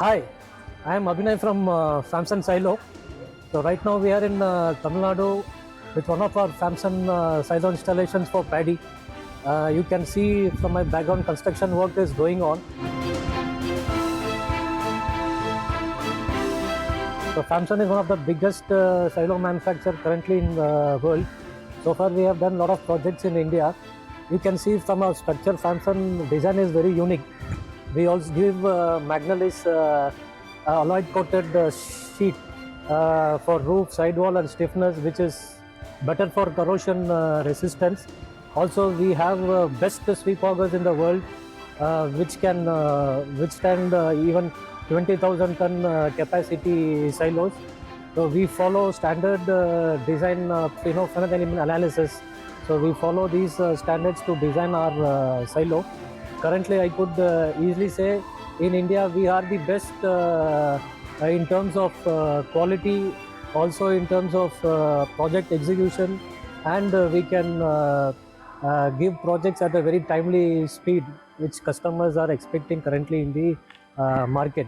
Hi, I am Abhinay from Famsun silo. So right now we are in Tamil Nadu with one of our Famsun silo installations for paddy. You can see from my background construction work is going on. So Famsun is one of the biggest silo manufacturer currently in the world. So far we have done a lot of projects in India. You can see from our structure Famsun design is very unique. We also give magnalis alloy coated sheet for roof, sidewall and stiffness, which is better for corrosion resistance. Also we have best sweep augers in the world, which can withstand even 20,000 ton capacity silos. So we follow standard design finite element analysis. So we follow these standards to design our silo. Currently, I could easily say in India we are the best in terms of quality, also in terms of project execution, and we can give projects at a very timely speed, which customers are expecting currently in the market.